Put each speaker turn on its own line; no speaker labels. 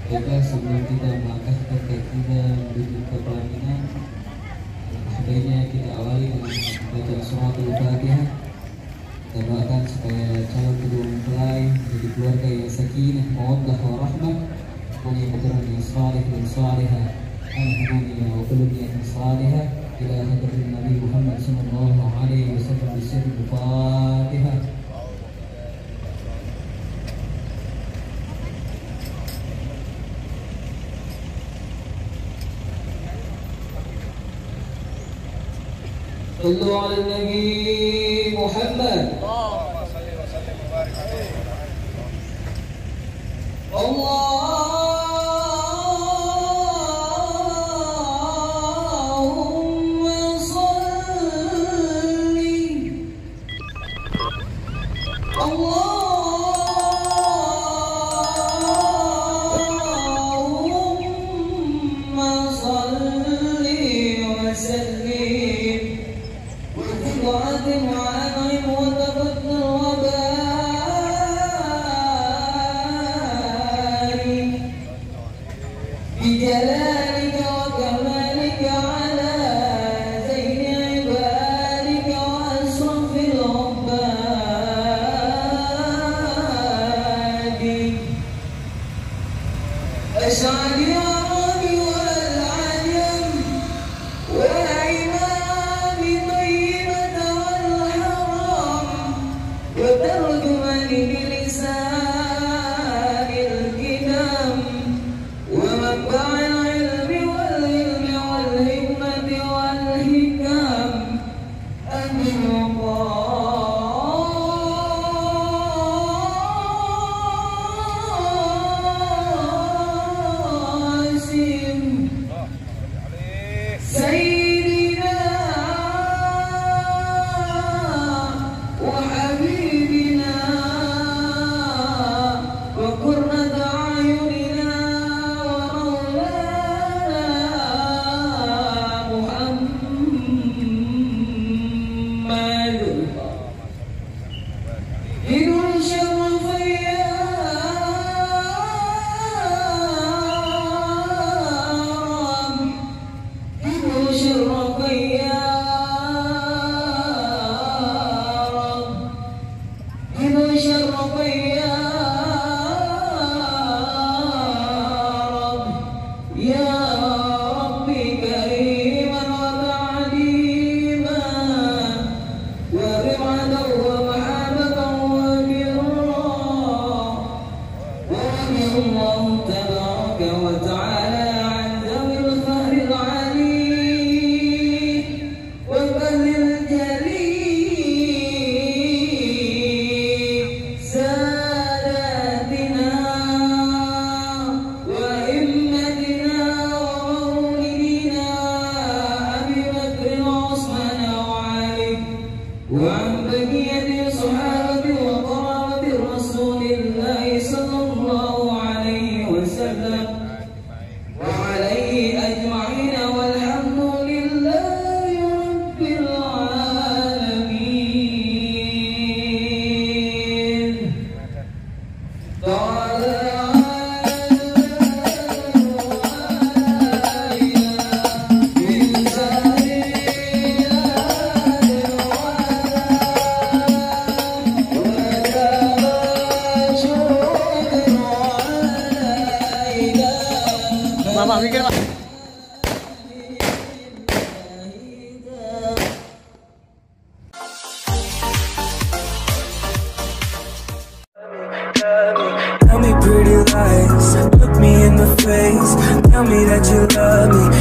Baiklah, sebelum kita melangkahkan kaki kita menuju ke pelaminan, sebaiknya kita awali dengan membaca suratul Fatihah. Kita doakan supaya calon kedua mempelai menjadi keluarga yang sakinah, mawaddah, warahmah, punya keturunan yang saleh dan salihah, anak-anaknya wa kulubiyah salihah, ila hadratin Nabi Muhammad sallallahu alaihi wasallam bisirul Fatihah. صلوا على النبي محمد اللهم صل وسلم وبارك عليه اللهم صل وسلم وأنعم وتفضل وبارك بجلالك وكمالك على زين عبادك وأشرف العباد أشهد يا ربي والعلم والإمام طيبة والحرام وترجمان بلسان الكتاب ومنبع العلم والعلم والهمة
love me.